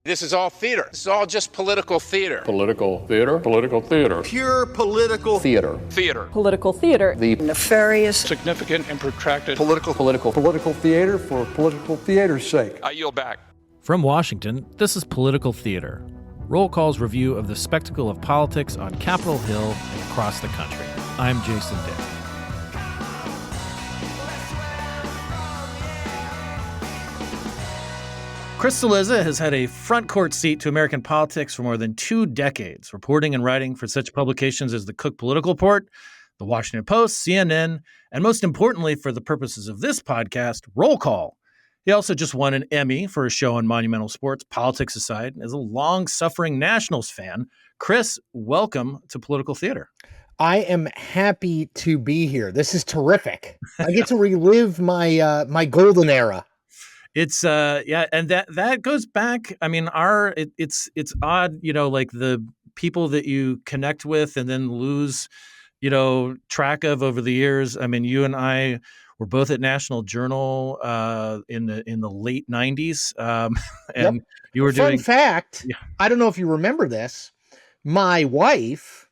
This is all theater. This is all just political theater. Political theater. Political theater. Pure political Theater. Theater. Political theater. The nefarious, Significant and protracted political theater for political theater's sake. I yield back. From Washington, this is Political Theater, Roll Call's review of the spectacle of politics on Capitol Hill and across the country. I'm Jason Dick. Chris Cillizza has had a front court seat to American politics for more than 2 decades, reporting and writing for such publications as the Cook Political Report, the Washington Post, CNN, and most importantly, for the purposes of this podcast, Roll Call. He also just won an Emmy for a show on monumental sports, politics aside, and is a long-suffering Nationals fan. Chris, welcome to Political Theater. I am happy to be here. This is terrific. I get to relive my my golden era. It's and that goes back. I mean, it's odd, like the people that you connect with and then lose, track of over the years. I mean, you and I were both at National Journal in the late 90s. And Yep. You were doing. Fun fact, Yeah. I don't know if you remember this. My wife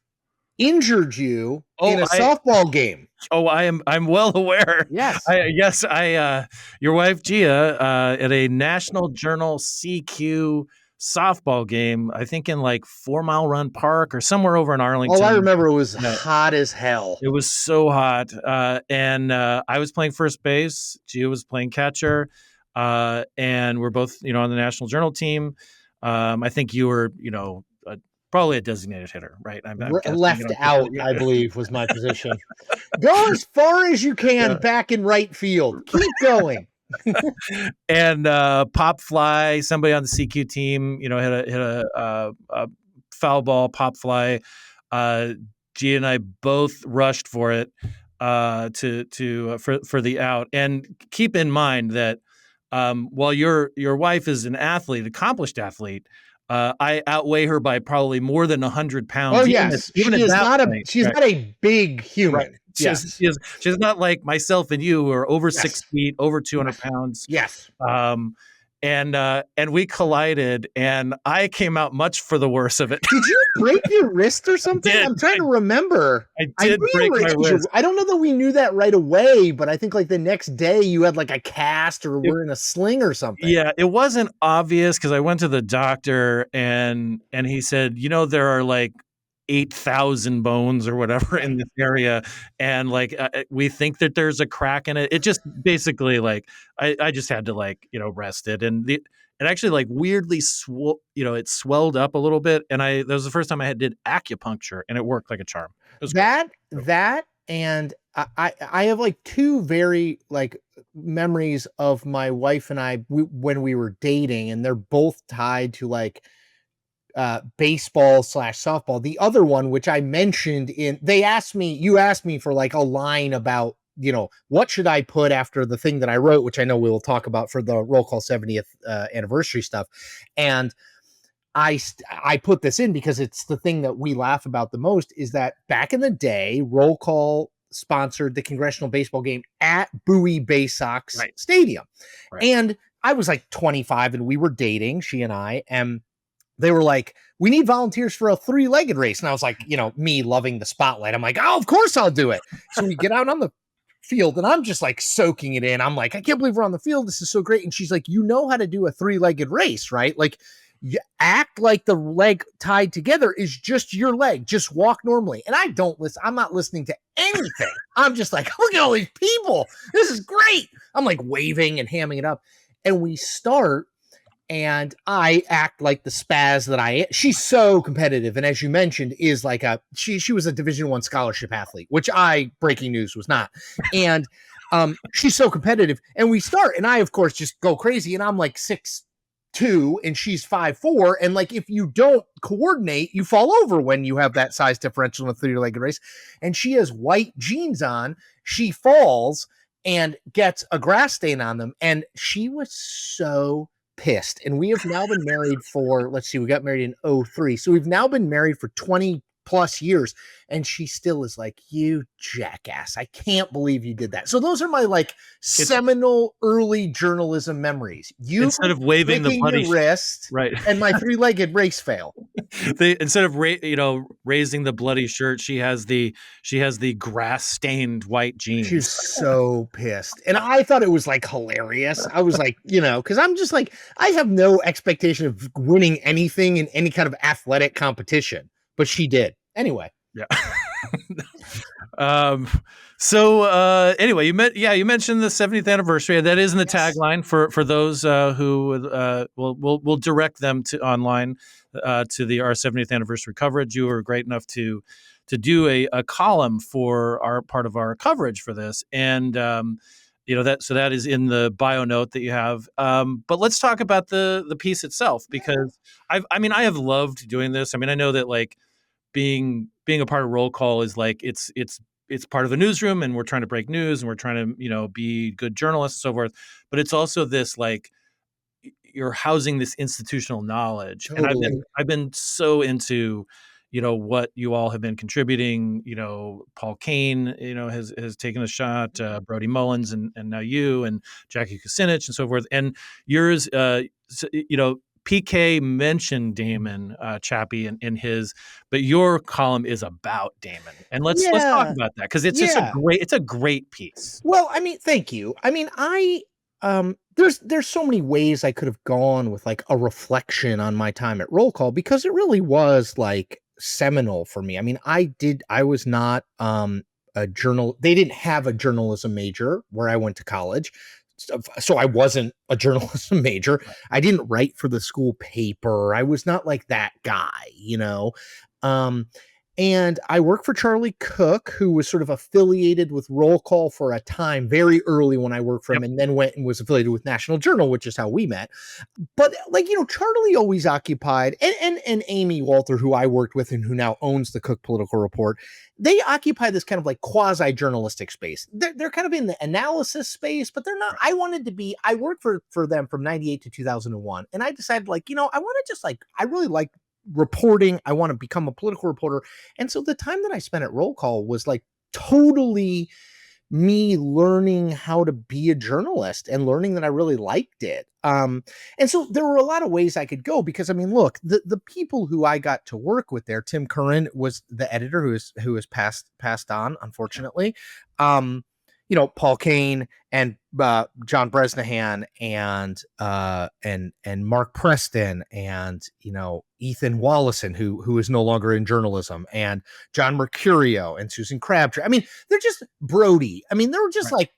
injured you in a softball game. Oh, I'm well aware. Yes. Your wife Gia at a National Journal CQ softball game, I think in like 4 Mile Run Park or somewhere over in Arlington. All I remember it was hot as hell. It was so hot. And I was playing first base. Gia was playing catcher. And we're both, on the National Journal team. I think you were, probably a designated hitter, right? I'm left out, I believe, was my position. Go as far as you can back in right field. Keep going. And pop fly, somebody on the CQ team, hit a foul ball, pop fly. Gia and I both rushed for it for the out. And keep in mind that while your wife is an athlete, accomplished athlete, I outweigh her by probably more than 100 pounds. Oh, yes. She's not a big human. Right. She's not like myself and you who are over 6 feet, over 200 pounds. Yes. And we collided, and I came out much for the worse of it. Did you break your wrist or something? I'm trying to remember. I did break my wrist. I don't know that we knew that right away, but I think like the next day you had like a cast or were in a sling or something. Yeah, it wasn't obvious because I went to the doctor and he said, there are like 8,000 bones or whatever in this area. And like, we think that there's a crack in it. It just basically like, I just had to rest it. And it actually like weirdly, it swelled up a little bit. And that was the first time I did acupuncture and it worked like a charm. And I have like 2 very like memories of my wife and I when we were dating, and they're both tied to like baseball/softball. The other one, which I mentioned you asked me for like a line about, what should I put after the thing that I wrote, which I know we'll talk about for the Roll Call 70th anniversary stuff. And I put this in because it's the thing that we laugh about the most, is that back in the day, Roll Call sponsored the congressional baseball game at Bowie Bay Sox Stadium. Right. And I was like 25 and we were dating, she and I, and they were like, we need volunteers for a 3-legged race. And I was like, me loving the spotlight. I'm like, oh, of course I'll do it. So we get out on the field and I'm just like soaking it in. I'm like, I can't believe we're on the field. This is so great. And she's like, you know how to do a 3-legged race, right? Like, you act like the leg tied together is just your leg. Just walk normally. And I don't listen. I'm not listening to anything. I'm just like, look at all these people. This is great. I'm like waving and hamming it up. And we start. And I act like the spaz that she's so competitive. And as you mentioned, is like she was a Division I scholarship athlete, which breaking news, was not. And she's so competitive. And we start, and I, of course, just go crazy. And I'm like 6'2", and she's 5'4". And like, if you don't coordinate, you fall over when you have that size differential in a 3-legged race. And she has white jeans on. She falls and gets a grass stain on them. And she was so pissed. And we have now been married for, we got married in 2003. So we've now been married for 20 plus years, and she still is like, you jackass, I can't believe you did that. So those are my like seminal early journalism memories. You instead of waving the breaking bloody your wrist, right. and my three-legged race fail. Instead of raising the bloody shirt, she has the grass stained white jeans. She's so pissed. And I thought it was like hilarious. I was like, because I'm just like, I have no expectation of winning anything in any kind of athletic competition, but she did. Anyway. Yeah. Anyway, you mentioned the 70th anniversary. That is in the tagline for those who we'll direct them to online to our 70th anniversary coverage. You were great enough to do a column for our part of our coverage for this, and that is in the bio note that you have. But let's talk about the piece itself, because I have loved doing this. I mean, I know that like being a part of Roll Call is like it's part of the newsroom, and we're trying to break news, and we're trying to be good journalists and so forth. But it's also this like you're housing this institutional knowledge, Totally. and I've been so into what you all have been contributing. Paul Kane has taken a shot, Brody Mullins, and now you and Jackie Kucinich and so forth, and yours. PK mentioned Damon Chappie in his, but your column is about Damon, and let's talk about that, because it's just a great piece. Well, I mean, thank you. I mean, there's so many ways I could have gone with like a reflection on my time at Roll Call, because it really was like seminal for me. I mean, I was not they didn't have a journalism major where I went to college. So I wasn't a journalism major. I didn't write for the school paper. I was not like that guy, and I worked for Charlie Cook, who was sort of affiliated with Roll Call for a time, very early when I worked for him, and then went and was affiliated with National Journal, which is how we met. But like, Charlie always occupied, and Amy Walter, who I worked with and who now owns the Cook Political Report, they occupy this kind of like quasi-journalistic space. They're kind of in the analysis space, but they're not. I worked for them from 98 to 2001. And I decided I want to just I really like reporting. I want to become a political reporter. And so the time that I spent at Roll Call was like totally me learning how to be a journalist and learning that I really liked it. And so there were a lot of ways I could go, because I mean, look, the people who I got to work with there, Tim Curran was the editor who has passed on, unfortunately. Paul Kane and John Bresnahan and Mark Preston and Ethan Wallison, who is no longer in journalism, and John Mercurio and Susan Crabtree. I mean, they're just Brody. I mean, they were just like,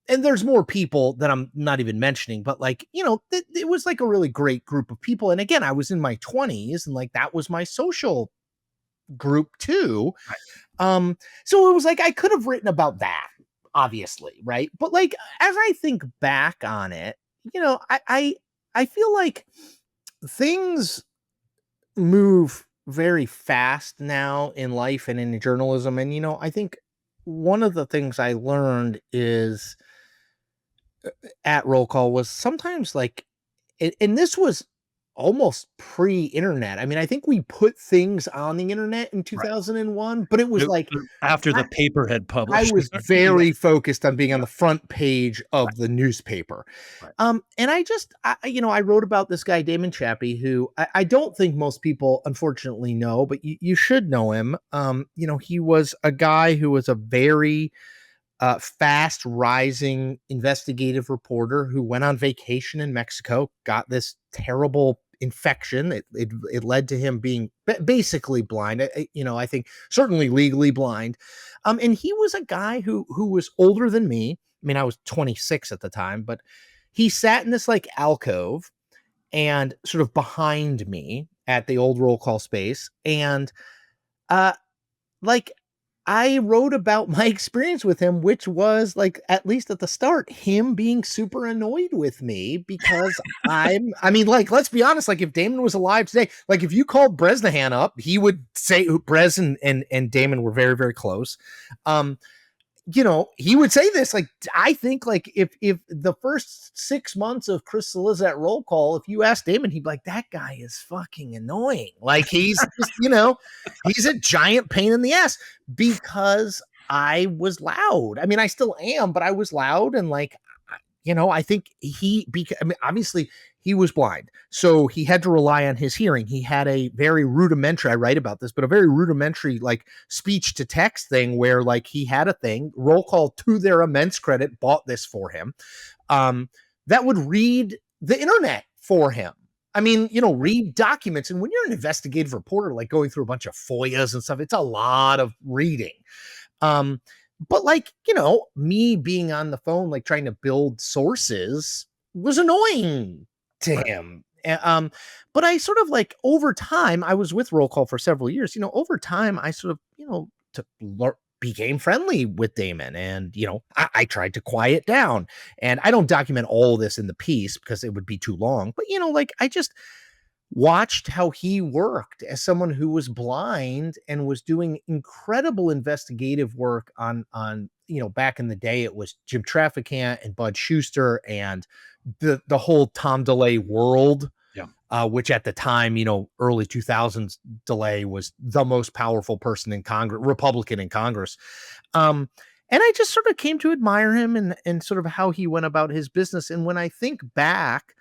and there's more people that I'm not even mentioning, but it was like a really great group of people. And again, I was in my 20s, and like that was my social group too. Right. So it was like I could have written about that, obviously, right? But like as I think back on it, I feel like things move very fast now in life and in journalism. And I think one of the things I learned is at Roll Call was sometimes and this was almost pre-internet. I mean, I think we put things on the internet in 2001, but it was after the paper had published. I was very focused on being on the front page of the newspaper. Right. And I wrote about this guy, Damon Chappie, who I don't think most people unfortunately know, but you should know him. He was a guy who was a very fast rising investigative reporter who went on vacation in Mexico, got this terrible infection. It led to him being basically blind. I think certainly legally blind. And he was a guy who was older than me. I mean, I was 26 at the time, but he sat in this alcove and sort of behind me at the old Roll Call space. And I wrote about my experience with him, which was at least at the start, him being super annoyed with me because let's be honest, if Damon was alive today, if you called Bresnahan up, he would say Brez and Damon were very, very close. he would say this, like, I think like if the first 6 months of Chris Cillizza at roll call, if you ask Damon, he'd be like, that guy is fucking annoying. Like he's just, he's a giant pain in the ass because I was loud. I mean, I still am, but I was loud. And like, I think obviously he was blind, so he had to rely on his hearing. He had a very rudimentary, I write about this, but a very rudimentary like speech to text thing where like he had a thing, roll call to their immense credit, bought this for him, that would read the internet for him. I mean, read documents. And when you're an investigative reporter, like going through a bunch of FOIAs and stuff, it's a lot of reading. But like, me being on the phone, like trying to build sources was annoying to him. But I sort of like over time, I was with roll call for several years, over time, I sort of, became friendly with Damon and, I tried to quiet down, and I don't document all this in the piece because it would be too long, but like I just watched how he worked as someone who was blind and was doing incredible investigative work on back in the day, it was Jim Trafficant and Bud Schuster and the whole Tom DeLay world, which at the time, early 2000s, DeLay was the most powerful person in Congress, Republican in Congress. And I just sort of came to admire him and sort of how he went about his business. And when I think back,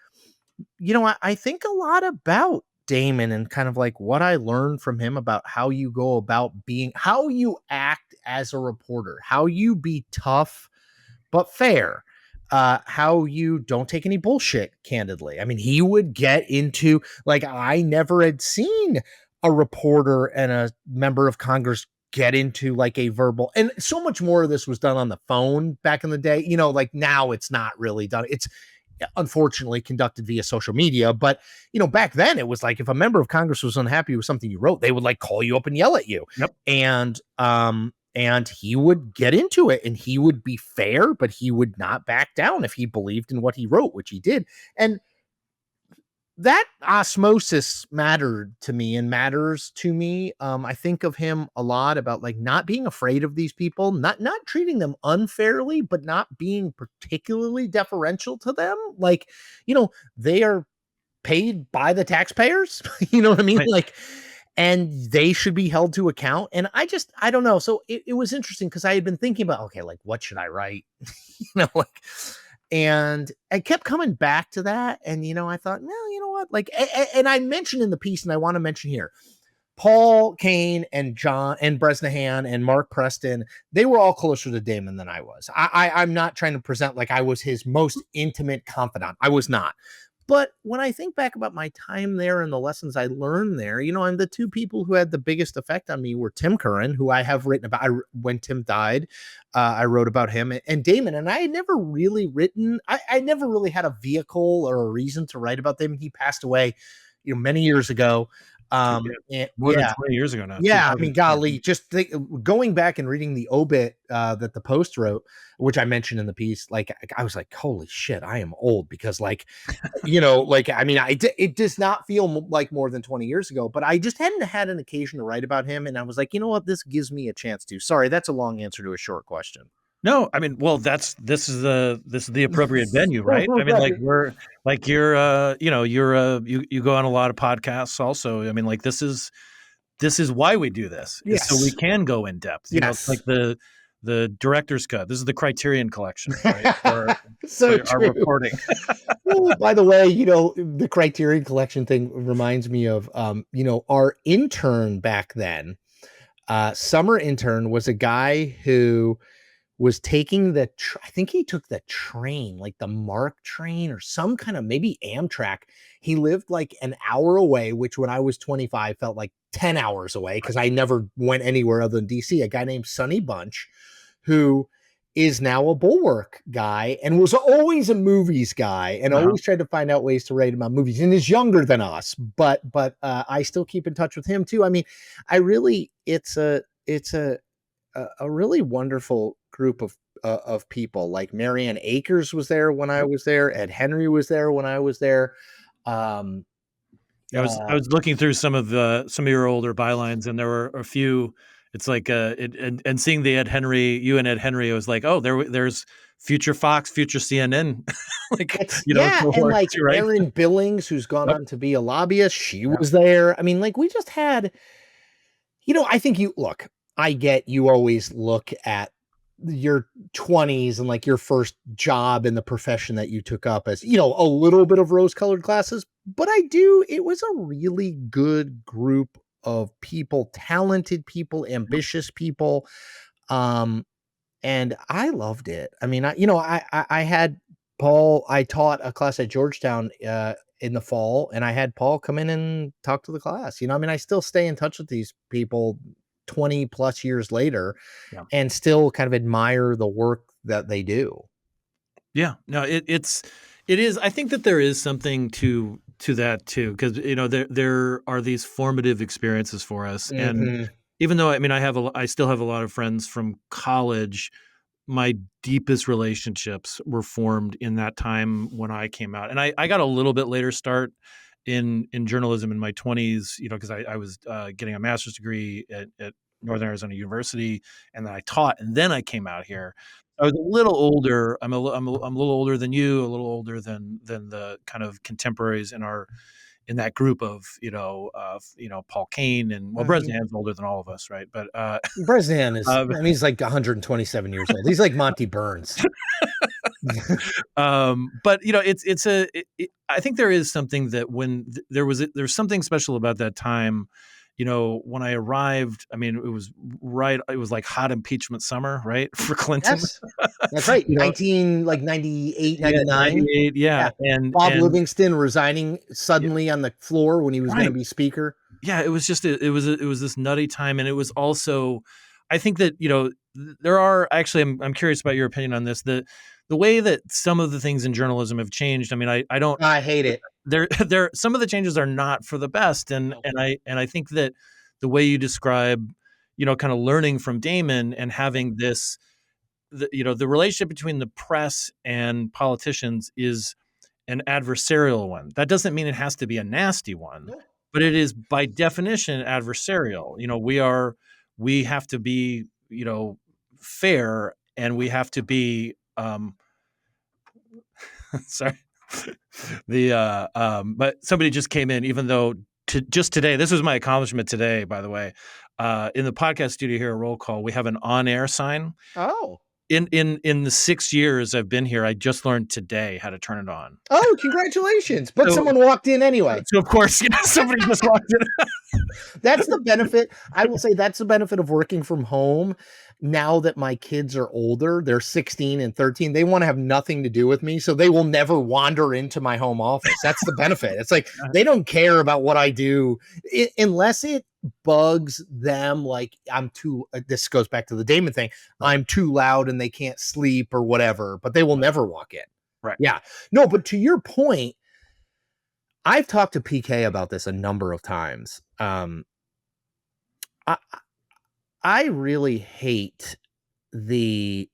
I think a lot about Damon and kind of like what I learned from him about how you go about how you act as a reporter, how you be tough but fair, how you don't take any bullshit, candidly. I mean, he would get into, like, I never had seen a reporter and a member of Congress get into like a verbal, and so much more of this was done on the phone back in the day. Like now it's not really done. It's unfortunately conducted via social media, but back then it was like if a member of Congress was unhappy with something you wrote, they would like call you up and yell at you. Yep. And he would get into it, and he would be fair, but he would not back down if he believed in what he wrote, which he did. And that osmosis mattered to me and matters to me. I think of him a lot about like not being afraid of these people, not treating them unfairly, but not being particularly deferential to them. Like, they are paid by the taxpayers, you know what I mean? Right. Like, and they should be held to account. And I don't know. So it was interesting because I had been thinking about, okay, like what should I write? And I kept coming back to that. And, I thought, well, you know what? Like, and I mentioned in the piece, and I want to mention here, Paul Kane and John and Bresnahan and Mark Preston, they were all closer to Damon than I was. I'm not trying to present like I was his most intimate confidant. I was not. But when I think back about my time there and the lessons I learned there, and the two people who had the biggest effect on me were Tim Curran, who I have written about. When Tim died, I wrote about him, and Damon. And I had never really written, I never really had a vehicle or a reason to write about them. He passed away, many years ago. More than 20 years ago now. Yeah, I mean, golly, just going back and reading the obit that the Post wrote, which I mentioned in the piece, like I was like, holy shit, I am old, because like, I mean, it does not feel like more than 20 years ago, but I just hadn't had an occasion to write about him, and I was like, you know what, this gives me a chance to. Sorry, that's a long answer to a short question. No, I mean, well, this is the appropriate venue, right? I mean, like you go on a lot of podcasts also. I mean, like this is why we do this. Yes. So we can go in depth. It's like the director's cut. This is the Criterion Collection, right? For our reporting. Well, by the way, the Criterion Collection thing reminds me of our intern back then. Summer intern was a guy who was taking I think he took the train, like the MARC train or some kind of maybe Amtrak. He lived like an hour away, which when I was 25 felt like 10 hours away because I never went anywhere other than DC. A guy named Sonny Bunch, who is now a Bulwark guy and was always a movies guy and always tried to find out ways to write about movies, and is younger than us, but I still keep in touch with him too. I mean, it's a really wonderful group of people. Like Marianne Akers was there when I was there. Ed Henry was there when I was there. I was looking through some of your older bylines, and there were a few It's like and seeing the you and Ed Henry, it was like, oh, there's future Fox, future CNN, like Yeah, and cohorts, like right? Erin Billings, who's gone Yep. on to be a lobbyist, she Yeah. was there. I mean, like we just had, I think I get you always look at your 20s and like your first job in the profession that you took up as, a little bit of rose-colored glasses, but it was a really good group of people, talented people, ambitious people. Um, and I loved it. I mean, I had Paul. I taught a class at Georgetown in the fall, and I had Paul come in and talk to the class. I mean, I still stay in touch with these people 20 plus years later, Yeah. and still kind of admire the work that they do. Yeah, no, it is. I think that there is something to that too, because there are these formative experiences for us, and Mhm. even though I still have a lot of friends from college. My deepest relationships were formed in that time when I came out, and I got a little bit later start in journalism in my 20s, because I was getting a master's degree at Northern Arizona University, and then I taught, and then I came out here. I was a little older. I'm a little older than you, a little older than the kind of contemporaries in that group of Paul Kane and Bresnahan's older than all of us, right? But Bresnan is, um, he's like 127 years old. He's like Monty Burns. But I think there is something that when there's something special about that time. When I arrived, I mean, it was like hot impeachment summer, right? For Clinton. Yes, that's right. you know, 98, yeah, 99. 98, yeah. Bob And Livingston resigning yeah, suddenly on the floor when he was going to right. be speaker. Yeah, it was just it was this nutty time, and it was also, I think that there are actually, I'm curious about your opinion on this, the way that some of the things in journalism have changed. I mean, I don't, I hate it. there some of the changes are not for the best, and No. I think that the way you describe, kind of learning from Damon and having the relationship between the press and politicians is an adversarial one. That doesn't mean it has to be a nasty one, No. but it is by definition adversarial. We have to be, fair, and we have to be sorry. But somebody just came in, even though just today, this was my accomplishment today, by the way. In the podcast studio here at Roll Call, we have an on-air sign. Oh. In the 6 years I've been here, I just learned today how to turn it on. Oh, congratulations. But So someone walked in anyway. So of course, somebody just walked in. That's the benefit. I will say that's the benefit of working from home. Now that my kids are older, they're 16 and 13, they want to have nothing to do with me. So they will never wander into my home office. That's the benefit. It's like they don't care about what I do unless it bugs them. Like this goes back to the Damon thing. I'm too loud and they can't sleep or whatever, but they will never walk in. Right. Yeah. No, but to your point, I've talked to PK about this a number of times. I really hate and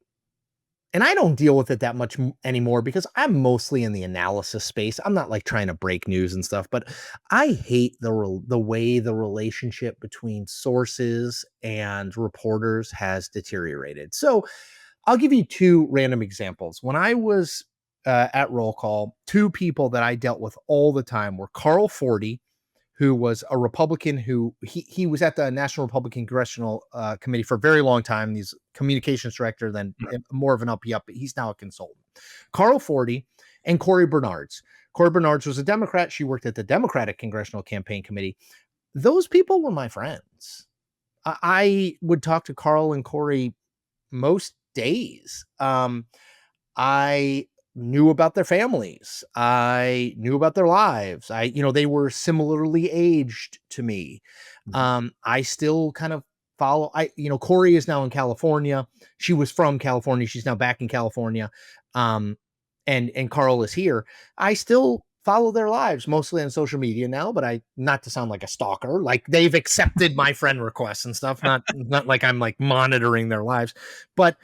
I don't deal with it that much anymore because I'm mostly in the analysis space. I'm not like trying to break news and stuff, but I hate the way the relationship between sources and reporters has deteriorated. So I'll give you two random examples. When I was at Roll Call, two people that I dealt with all the time were Carl Forty, who was a Republican who he was at the National Republican Congressional Committee for a very long time. He's communications director, then more of an uppy up, but he's now a consultant. Carl Forty and Cory Bernards. Cory Bernards was a Democrat. She worked at the Democratic Congressional Campaign Committee. Those people were my friends. I would talk to Carl and Cory most days. I knew about their families. I knew about their lives. They were similarly aged to me. I still kind of follow. Cory is now in California. She was from California. She's now back in California. And Carl is here. I still follow their lives mostly on social media now, but not to sound like a stalker, like they've accepted my friend requests and stuff. Not like I'm like monitoring their lives, but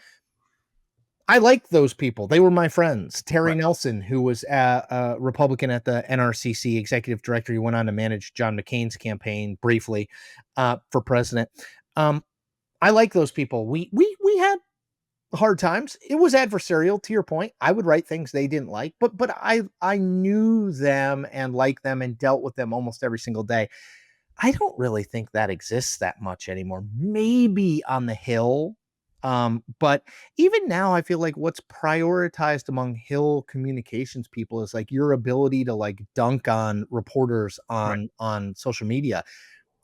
I liked those people. They were my friends. Terry Nelson, who was a Republican at the NRCC executive director, he went on to manage John McCain's campaign briefly for president. I like those people. We had hard times. It was adversarial, to your point. I would write things they didn't like, but I knew them and liked them and dealt with them almost every single day. I don't really think that exists that much anymore. Maybe on the Hill. But even now, I feel like what's prioritized among Hill communications people is like your ability to like dunk on reporters on social media.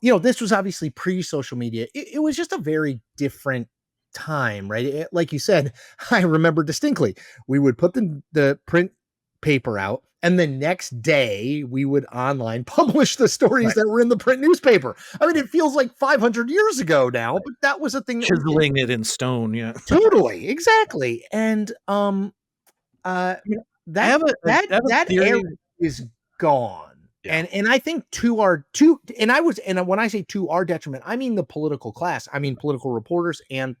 This was obviously pre-social media. It was just a very different time, right? Like you said, I remember distinctly, we would put the print paper out, and the next day we would online publish the stories that were in the print newspaper. I mean, it feels like 500 years ago now, but that was a thing that Chiseling it in stone. Yeah. totally, exactly. And I that have a theory. era is gone. Yeah. And I think when I say to our detriment, I mean the political class. I mean political reporters and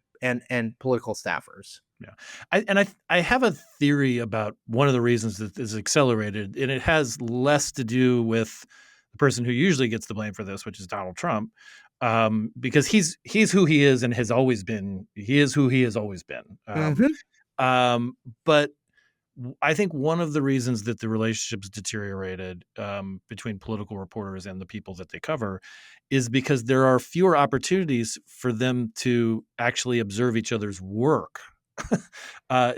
political staffers. Yeah. I have a theory about one of the reasons that this accelerated, and it has less to do with the person who usually gets the blame for this, which is Donald Trump, because he's who he is and has always been. He is who he has always been. But I think one of the reasons that the relationships deteriorated between political reporters and the people that they cover is because there are fewer opportunities for them to actually observe each other's work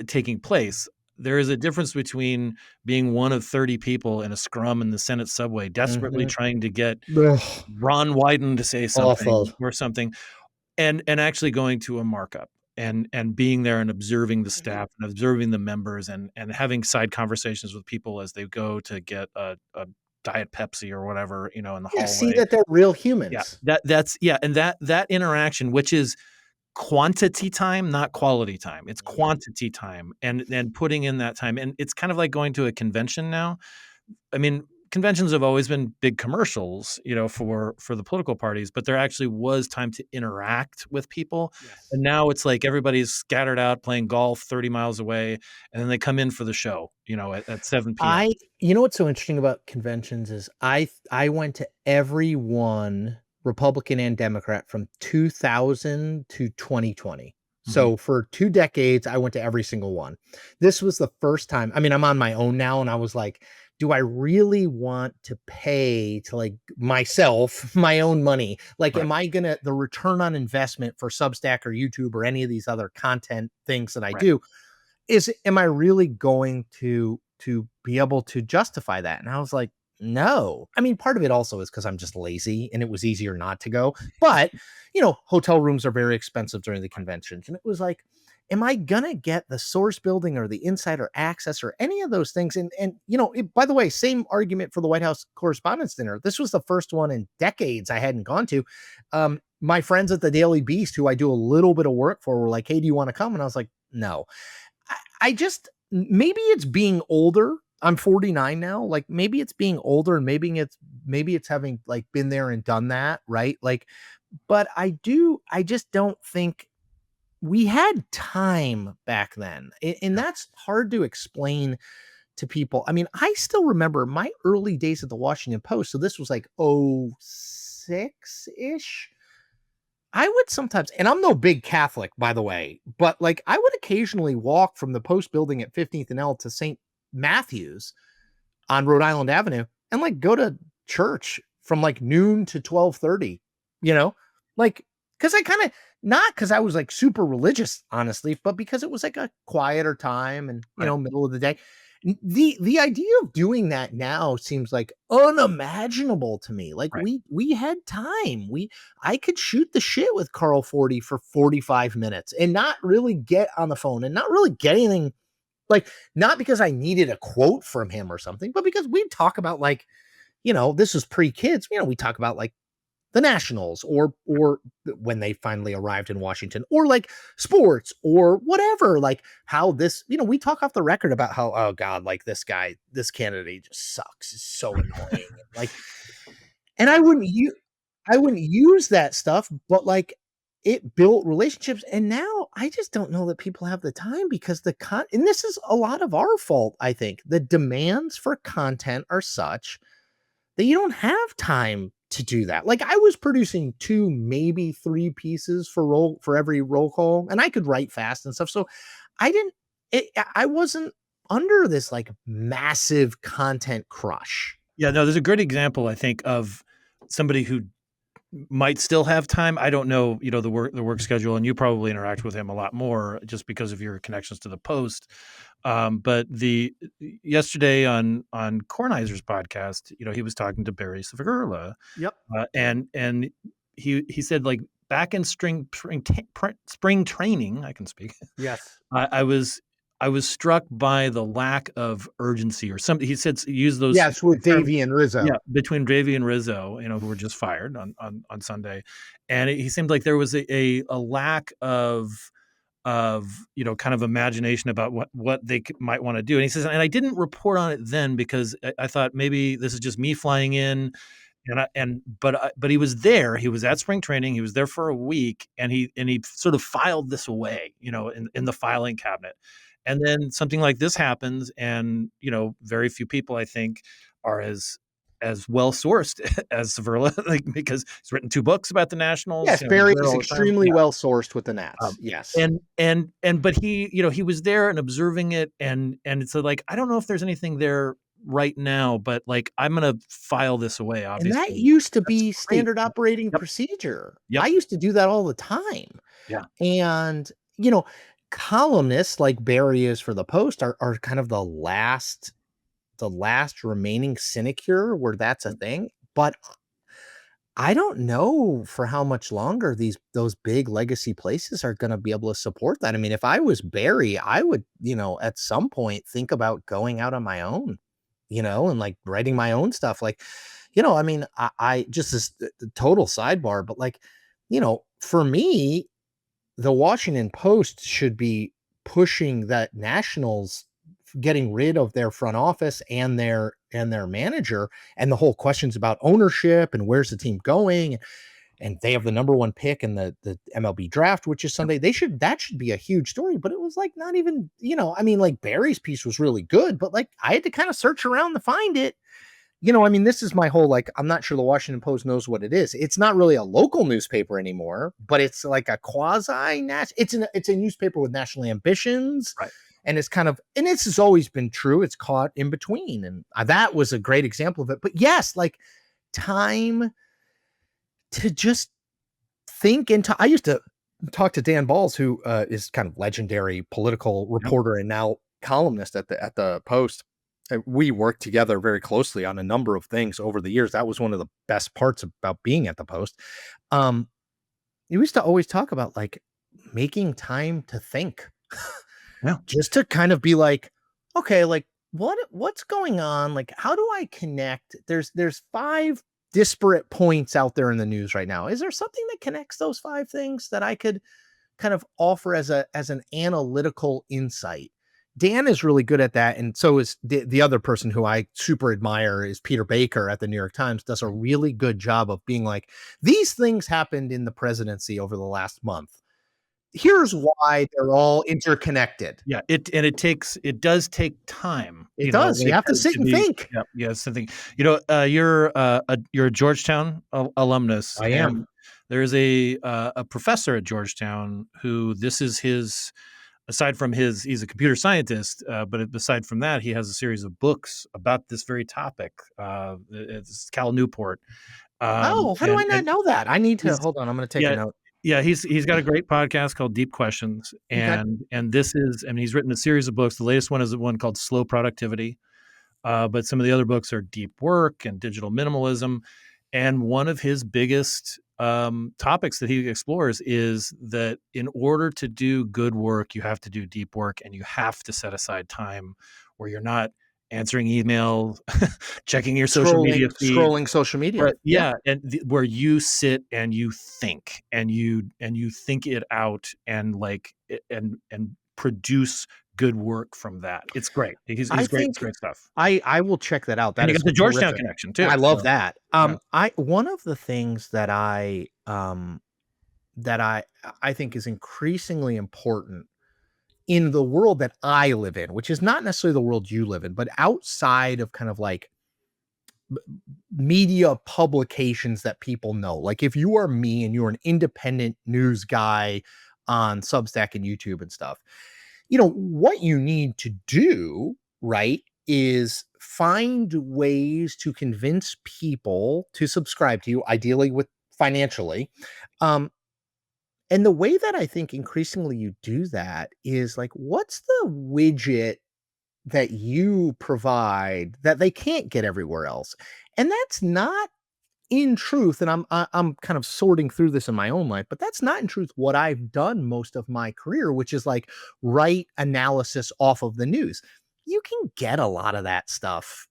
taking place. There is a difference between being one of 30 people in a scrum in the Senate subway, desperately trying to get Ron Wyden to say something or something, and actually going to a markup. And being there and observing the staff and observing the members and having side conversations with people as they go to get a Diet Pepsi or whatever, in the hallway. See that they're real humans. Yeah. And that interaction, which is quantity time, not quality time. It's quantity time and putting in that time. And it's kind of like going to a convention now. I mean, conventions have always been big commercials, for the political parties, but there actually was time to interact with people. Yes. And now it's like everybody's scattered out playing golf 30 miles away, and then they come in for the show, at 7 p.m. What's so interesting about conventions is I went to every one, Republican and Democrat, from 2000 to 2020. Mm-hmm. So for 2 decades, I went to every single one. This was the first time. I mean, I'm on my own now, and I was like, do I really want to pay to like myself my own money? Like, am I gonna, the return on investment for Substack or YouTube or any of these other content things that I do, am I really going to be able to justify that? And I was like, no. I mean, part of it also is because I'm just lazy and it was easier not to go. But, hotel rooms are very expensive during the conventions. And it was like, am I going to get the source building or the insider access or any of those things? And by the way, same argument for the White House Correspondents' Dinner. This was the first one in decades I hadn't gone to. My friends at the Daily Beast, who I do a little bit of work for, were like, hey, do you want to come? And I was like, no. I just, maybe it's being older. I'm 49 now. Like, maybe it's being older, and maybe it's having like been there and done that. Right. Like, but I just don't think we had time back then. And that's hard to explain to people. I mean, I still remember my early days at the Washington Post. So this was like 06-ish. I would sometimes, and I'm no big Catholic, by the way, but like I would occasionally walk from the Post building at 15th and L to St. Matthew's on Rhode Island Avenue and like go to church from like noon to 12:30, like, because I kind of, not because I was like super religious, honestly, but because it was like a quieter time and, middle of the day. The idea of doing that now seems like unimaginable to me. Like we had time. I could shoot the shit with Carl Forty for 45 minutes and not really get on the phone and not really get anything, like, not because I needed a quote from him or something, but because we'd talk about like, this was pre-kids, we talk about like the Nationals or when they finally arrived in Washington, or like sports or whatever, like how this, we talk off the record about how, oh God, like this candidate just sucks. It's so annoying. Like, and I wouldn't use that stuff, but like it built relationships. And now I just don't know that people have the time because and this is a lot of our fault. I think the demands for content are such that you don't have time to do that. Like I was producing 2, maybe 3 pieces for every roll call, and I could write fast and stuff. So I wasn't under this like massive content crush. Yeah, no, there's a great example, I think, of somebody who might still have time. I don't know, the work schedule, and you probably interact with him a lot more just because of your connections to the Post. But yesterday on Kornheiser's podcast, he was talking to Barry Savagurla. Yep. And he said, like, back in spring training, I can speak. Yes. I was struck by the lack of urgency or something. He said, use those. Yes, with Davey and Rizzo. Yeah, between Davey and Rizzo, who were just fired on Sunday. And he seemed like there was a lack of kind of imagination about what they might want to do. And he says, and I didn't report on it then because I thought maybe this is just me flying in. But he was there. He was at spring training. He was there for a week, and he sort of filed this away, in the filing cabinet. And then something like this happens, and very few people, I think, are as well sourced as Savurla, like, because he's written 2 books about the Nationals. Yes, Barry is extremely well sourced with the Nats. Yes, but he he was there and observing it, and it's like, I don't know if there's anything there right now, but like, I'm gonna file this away. Obviously, and that used to be standard operating procedure. I used to do that all the time. Yeah, and columnists like Barry is for the Post are kind of the last remaining sinecure where that's a thing. But I don't know for how much longer those big legacy places are going to be able to support that. I mean, if I was Barry, I would, at some point think about going out on my own, and like writing my own stuff. Like, I mean, I just this total sidebar, but like, for me, the Washington Post should be pushing that Nationals getting rid of their front office and their manager, and the whole questions about ownership and where's the team going. And they have the number 1 pick in the MLB draft, which is Sunday. That should be a huge story, but it was like not even, I mean, like Barry's piece was really good, but like I had to kind of search around to find it. I mean, this is my whole, like, I'm not sure the Washington Post knows what it is. It's not really a local newspaper anymore, but it's like a it's a newspaper with national ambitions. Right. And it's kind of, and this has always been true. It's caught in between. And that was a great example of it. But yes, like time to just think into, I used to talk to Dan Balls, who is kind of legendary political reporter and now columnist at the Post. We worked together very closely on a number of things over the years. That was one of the best parts about being at the Post. We used to always talk about like making time to think, just to kind of be like, okay, like what's going on? Like, how do I connect? There's 5 disparate points out there in the news right now. Is there something that connects those 5 things that I could kind of offer as an analytical insight? Dan is really good at that. And so is the other person who I super admire is Peter Baker at the New York Times, does a really good job of being like, these things happened in the presidency over the last month. Here's why they're all interconnected. Yeah. It does take time. It does. You have to sit and think. Yeah. Something, you're a Georgetown alumnus. I am. There's a professor at Georgetown who this is his, aside from he's a computer scientist, but aside from that, he has a series of books about this very topic. It's Cal Newport. How do I not know that? I need to, hold on, I'm going to take a note. Yeah, he's got a great podcast called Deep Questions, and this is, I mean, he's written a series of books. The latest one is the one called Slow Productivity, but some of the other books are Deep Work and Digital Minimalism. And one of his biggest topics that he explores is that in order to do good work, you have to do deep work, and you have to set aside time where you're not answering emails, checking your social media feed, scrolling social media. Right, yeah. And where you sit and you think and you think it out and like and produce good work from that. It's great. He's great. It's great stuff. I will check that out. That and is you got the Georgetown terrific connection too. I love that. One of the things that I think is increasingly important in the world that I live in, which is not necessarily the world you live in, but outside of kind of like media publications that people know. Like if you are me and you're an independent news guy on Substack and YouTube and stuff, what you need to do, right, is find ways to convince people to subscribe to you, ideally with financially. And the way that I think increasingly you do that is like, what's the widget that you provide that they can't get everywhere else? And that's not in truth, and I'm kind of sorting through this in my own life, but that's not in truth what I've done most of my career, which is like write analysis off of the news. You can get a lot of that stuff,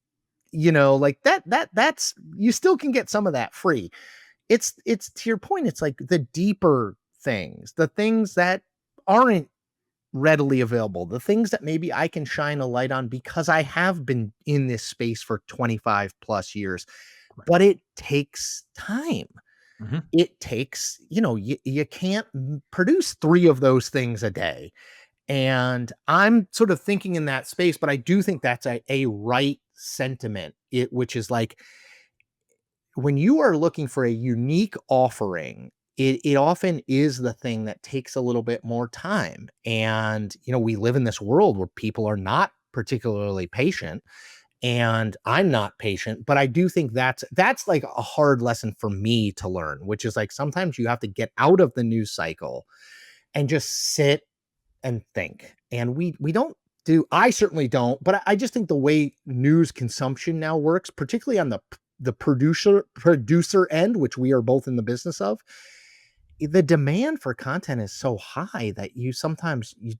like that's you still can get some of that free. It's to your point, it's like the deeper things, the things that aren't readily available, the things that maybe I can shine a light on because I have been in this space for 25 plus years. But it takes time. Mhm. It takes, you can't produce 3 of those things a day. And I'm sort of thinking in that space, but I do think that's a right sentiment, which is like, when you are looking for a unique offering, it often is the thing that takes a little bit more time. And, we live in this world where people are not particularly patient. And I'm not patient, but I do think that's like a hard lesson for me to learn, which is like sometimes you have to get out of the news cycle and just sit and think. And we don't do, I certainly don't, but I just think the way news consumption now works, particularly on the producer end, which we are both in the business of, the demand for content is so high that you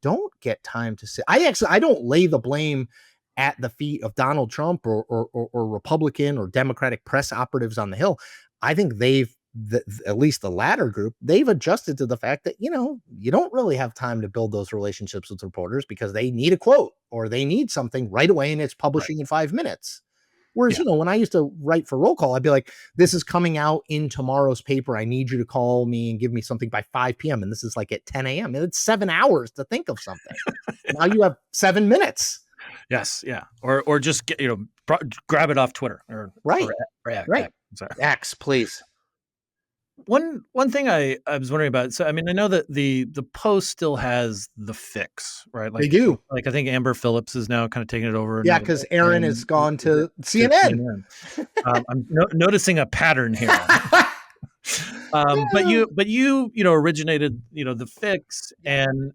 don't get time to sit. I don't lay the blame at the feet of Donald Trump or Republican or Democratic press operatives on the Hill. I think at least the latter group, they've adjusted to the fact that, you don't really have time to build those relationships with reporters because they need a quote or they need something right away and it's publishing in 5 minutes. Whereas, when I used to write for Roll Call, I'd be like, this is coming out in tomorrow's paper. I need you to call me and give me something by 5 p.m. And this is like at 10 a.m. And it's 7 hours to think of something. Now you have 7 minutes. Yes. Yeah. Or just get, grab it off Twitter or right. Right. X, please. One thing I was wondering about. So, I mean, I know that the Post still has the fix, right? Like they do. Like I think Amber Phillips is now kind of taking it over. Yeah, because Aaron has gone to CNN. I'm noticing a pattern here. But you originated the fix, and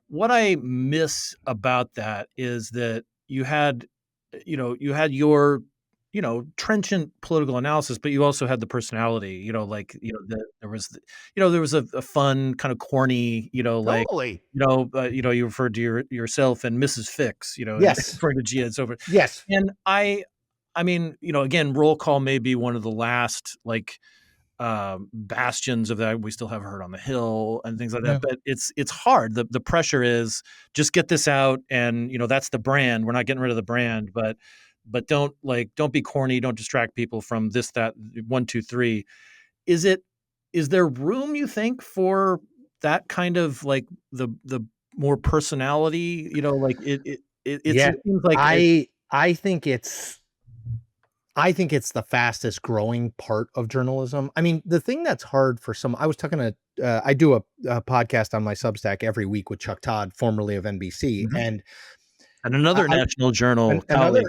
what I miss about that is that you had your trenchant political analysis, but you also had the personality, there was a fun kind of corny, totally. You referred to yourself and Mrs. Fix, yes, referring to Gia and so forth. Yes. And I mean, again, Roll Call may be one of the last bastions of that. We still have Heard on the Hill and things like that, but it's hard. The pressure is just get this out, and that's the brand. We're not getting rid of the brand, but don't be corny. Don't distract people from this, that, 1, 2, 3. Is there room, you think, for that kind of the more personality? It seems like I think it's the fastest growing part of journalism. I mean, the thing that's hard for I was talking to, I do a podcast on my Substack every week with Chuck Todd, formerly of NBC, and another national journal.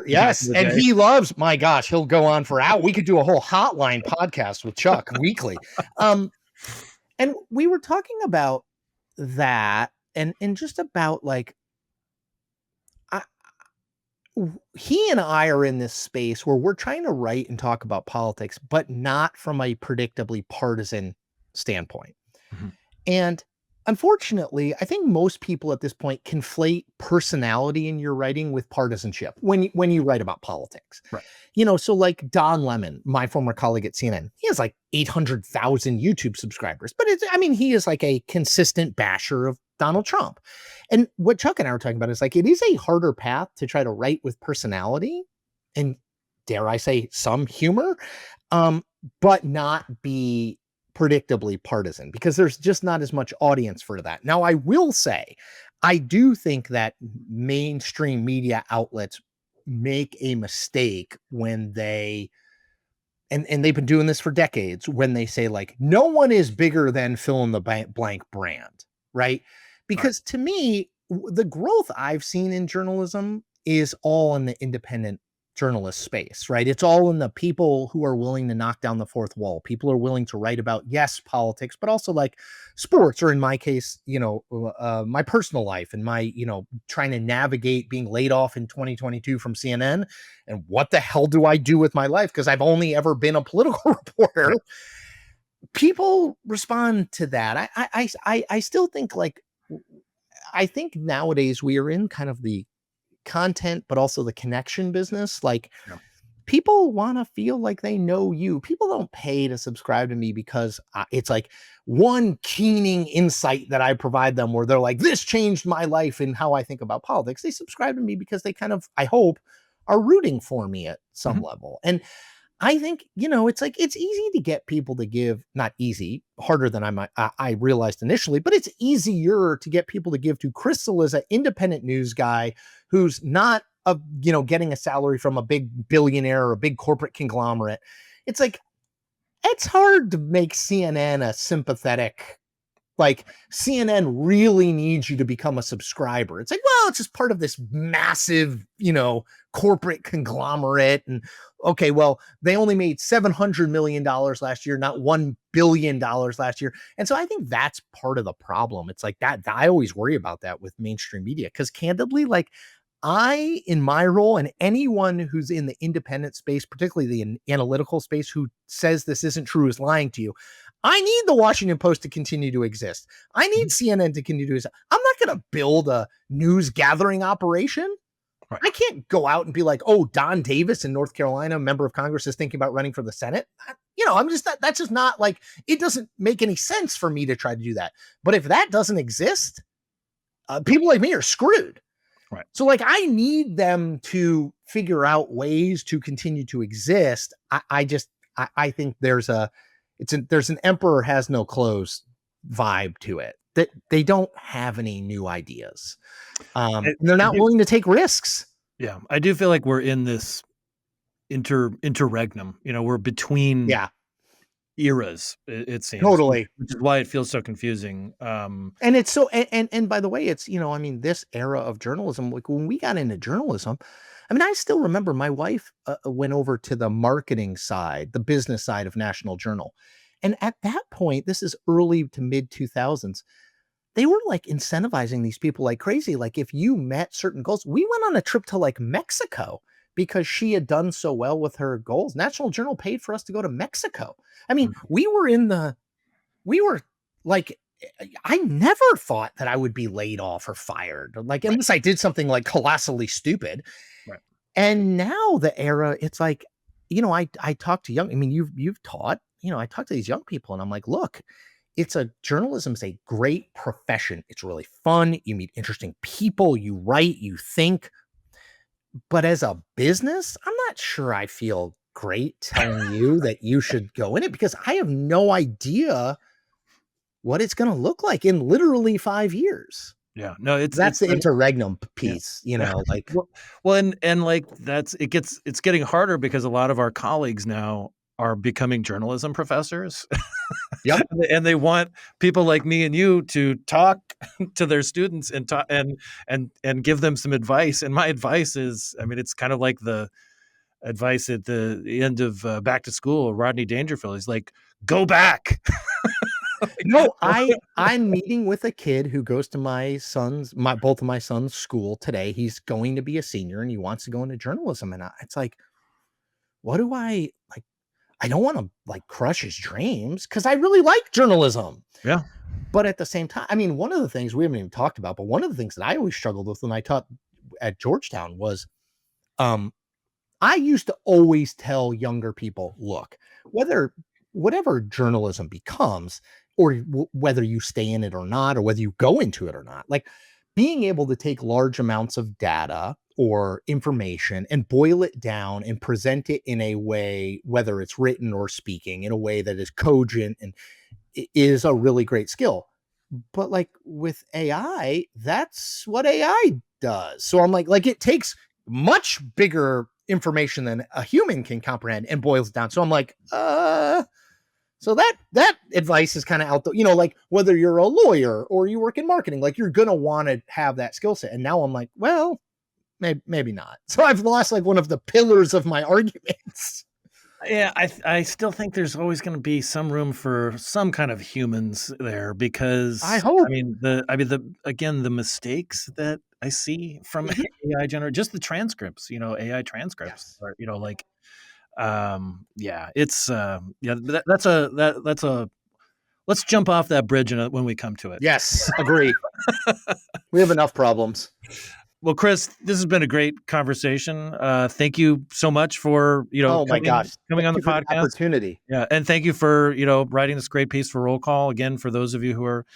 Yes. And he loves, my gosh, he'll go on for hours. We could do a whole hotline podcast with Chuck weekly. And we were talking about that and just about he and I are in this space where we're trying to write and talk about politics, but not from a predictably partisan standpoint. Mm-hmm. And unfortunately, I think most people at this point conflate personality in your writing with partisanship when you write about politics. Right. So like Don Lemon, my former colleague at CNN, he has like 800,000 YouTube subscribers, but he is like a consistent basher of Donald Trump. And what Chuck and I were talking about is like, it is a harder path to try to write with personality and, dare I say, some humor, but not be predictably partisan, because there's just not as much audience for that. Now, I will say, I do think that mainstream media outlets make a mistake when they and they've been doing this for decades, when they say like no one is bigger than fill in the blank brand, right? Because to me, the growth I've seen in journalism is all in the independent journalist space, right? It's all in the people who are willing to knock down the fourth wall. People are willing to write about, yes, politics, but also like sports, or in my case, my personal life and my, trying to navigate being laid off in 2022 from CNN. And what the hell do I do with my life? Because I've only ever been a political reporter. People respond to that. I still think I think nowadays we are in kind of the content, but also the connection business. Like people want to feel like they know you. People don't pay to subscribe to me because it's like one keening insight that I provide them where they're like, this changed my life and how I think about politics. They subscribe to me because they kind of, I hope, are rooting for me at some level. And I think, it's like, it's easy to get people to give, not easy, harder than I realized initially, but it's easier to get people to give to Chris Cillizza, independent news guy, who's not getting a salary from a big billionaire or a big corporate conglomerate. It's like, it's hard to make CNN a sympathetic, like CNN really needs you to become a subscriber. It's like, well, it's just part of this massive, corporate conglomerate. And okay, well, they only made $700 million last year, not $1 billion last year. And so I think that's part of the problem. It's like that. I always worry about that with mainstream media, because candidly, like in my role, and anyone who's in the independent space, particularly the analytical space, who says this isn't true is lying to you. I need the Washington Post to continue to exist. I need CNN to continue to exist. I'm not going to build a news gathering operation. Right. I can't go out and be like, oh, Don Davis in North Carolina, member of Congress, is thinking about running for the Senate. I'm just, that's just not like, it doesn't make any sense for me to try to do that. But if that doesn't exist, people like me are screwed. Right. So like, I need them to figure out ways to continue to exist. I think there's an emperor has no clothes vibe to it, that they don't have any new ideas. And they're not willing to take risks. Yeah. I do feel like we're in this interregnum, we're between eras, it seems. Totally. Which is why it feels so confusing. And it's so, and by the way, it's, this era of journalism, like when we got into journalism, I still remember my wife went over to the marketing side, the business side of National Journal. And at that point, this is early to mid 2000s, they were like incentivizing these people like crazy. Like if you met certain goals, we went on a trip to like Mexico because she had done so well with her goals. National Journal paid for us to go to Mexico. We were like, I never thought that I would be laid off or fired, like, unless I did something like colossally stupid. Right. And now the era, it's like, I talk to you've taught, I talk to these young people and I'm like, look, journalism is a great profession. It's really fun. You meet interesting people, you write, you think, but as a business, I'm not sure I feel great telling you that you should go in it, because I have no idea what it's going to look like in literally 5 years. Yeah, no, that's the interregnum piece, like, well, and like it's getting harder because a lot of our colleagues now are becoming journalism professors. Yep. And they want people like me and you to talk to their students and talk and give them some advice. And my advice is, it's kind of like the advice at the end of Back to School, Rodney Dangerfield. He's like, go back. No, I'm meeting with a kid who goes to both of my sons' school today. He's going to be a senior and he wants to go into journalism. And it's like, what do I like? I don't want to like crush his dreams, because I really like journalism. Yeah. But at the same time, one of the things we haven't even talked about, but one of the things that I always struggled with when I taught at Georgetown was, I used to always tell younger people, look, whatever journalism becomes, or whether you stay in it or not, or whether you go into it or not, like being able to take large amounts of data or information and boil it down and present it in a way, whether it's written or speaking, in a way that is cogent and is a really great skill. But like with AI, that's what AI does. So I'm like it takes much bigger information than a human can comprehend and boils it down. So I'm like, so that advice is kind of out the, like whether you're a lawyer or you work in marketing, like you're going to want to have that skill set. And now I'm like, well, maybe not. So I've lost like one of the pillars of my arguments. Yeah, I still think there's always going to be some room for some kind of humans there, because I hope. the mistakes that I see from AI generated, just the transcripts, AI transcripts, Yes. that's a let's jump off that bridge when we come to it. Yes, agree. We have enough problems. Well, Chris, this has been a great conversation. Thank you so much for coming on the podcast. Opportunity. Yeah, and thank you for writing this great piece for Roll Call. Again, for those of you who are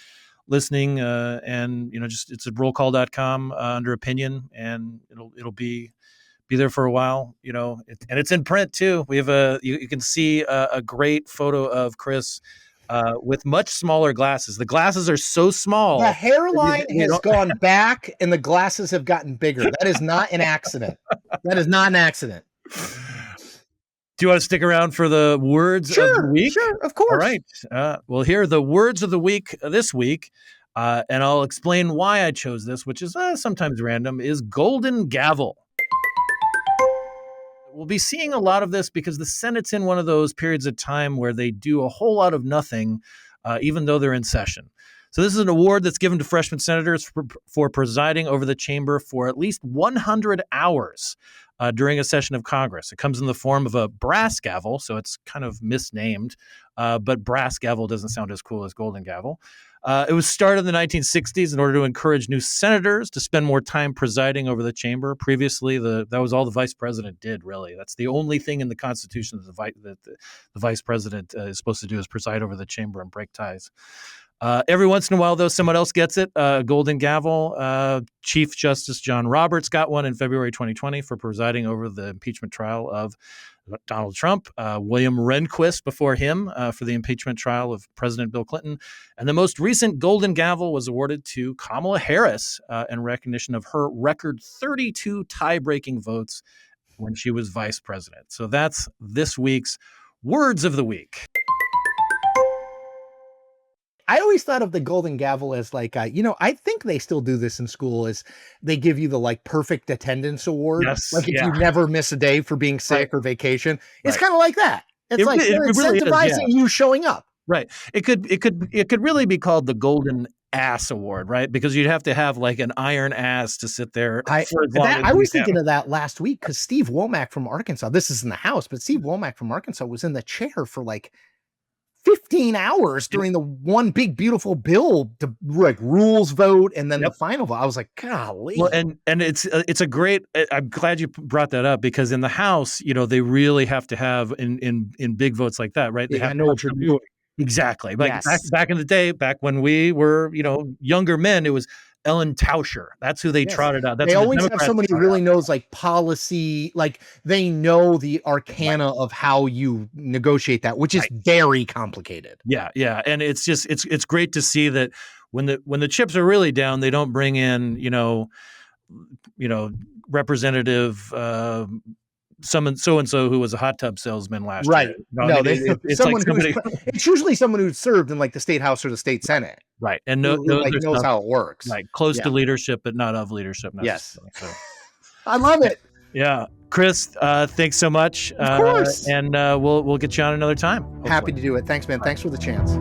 listening, and just it's at rollcall.com under opinion, and it'll be there for a while. And it's in print too. We have you can see a great photo of Chris. With much smaller glasses. The glasses are so small. The hairline has gone back and the glasses have gotten bigger. That is not an accident. That is not an accident. Do you want to stick around for the words of the week? Sure, of course. All right. Well, here are the words of the week this week, and I'll explain why I chose this, which is sometimes random, is golden gavel. We'll be seeing a lot of this because the Senate's in one of those periods of time where they do a whole lot of nothing, even though they're in session. So this is an award that's given to freshman senators for presiding over the chamber for at least 100 hours during a session of Congress. It comes in the form of a brass gavel, so it's kind of misnamed, but brass gavel doesn't sound as cool as golden gavel. It was started in the 1960s in order to encourage new senators to spend more time presiding over the chamber. Previously, that was all the vice president did, really. That's the only thing in the Constitution that the vice president is supposed to do, is preside over the chamber and break ties. Every once in a while, though, someone else gets it, golden gavel. Chief Justice John Roberts got one in February 2020 for presiding over the impeachment trial of Donald Trump. William Rehnquist before him for the impeachment trial of President Bill Clinton. And the most recent golden gavel was awarded to Kamala Harris in recognition of her record 32 tie-breaking votes when she was vice president. So that's this week's Words of the Week. I always thought of the golden gavel as like, I think they still do this in school, is they give you the like perfect attendance award. Yes, like if you never miss a day for being sick or vacation, it's kind of like that. It's they're incentivizing really is, you showing up. Right. It could really be called the golden ass award, right? Because you'd have to have like an iron ass to sit there. I was thinking of that last week because Steve Womack from Arkansas, this is in the House, but Steve Womack from Arkansas was in the chair for like 15 hours during the one big beautiful bill to like rules vote and then the final vote. I was like, golly. Well, and it's a great. I'm glad you brought that up, because in the House, they really have to have in big votes like that, right? They have I know what you're doing. Exactly. Like back in the day, back when we were younger men, it was Ellen Tauscher. That's who they trotted out. That's they always have somebody who really knows like policy, like they know the arcana of how you negotiate that, which is very complicated. Yeah, yeah, and it's just it's great to see that when the chips are really down, they don't bring in representative so and so who was a hot tub salesman last year. It's someone it's usually someone who served in like the state house or the state senate. Right. And knows how it works. Right. Close to leadership, but not of leadership. Yes. So. I love it. Yeah. Chris, thanks so much. Of course. And we'll get you on another time. Hopefully. Happy to do it. Thanks, man. Thanks for the chance.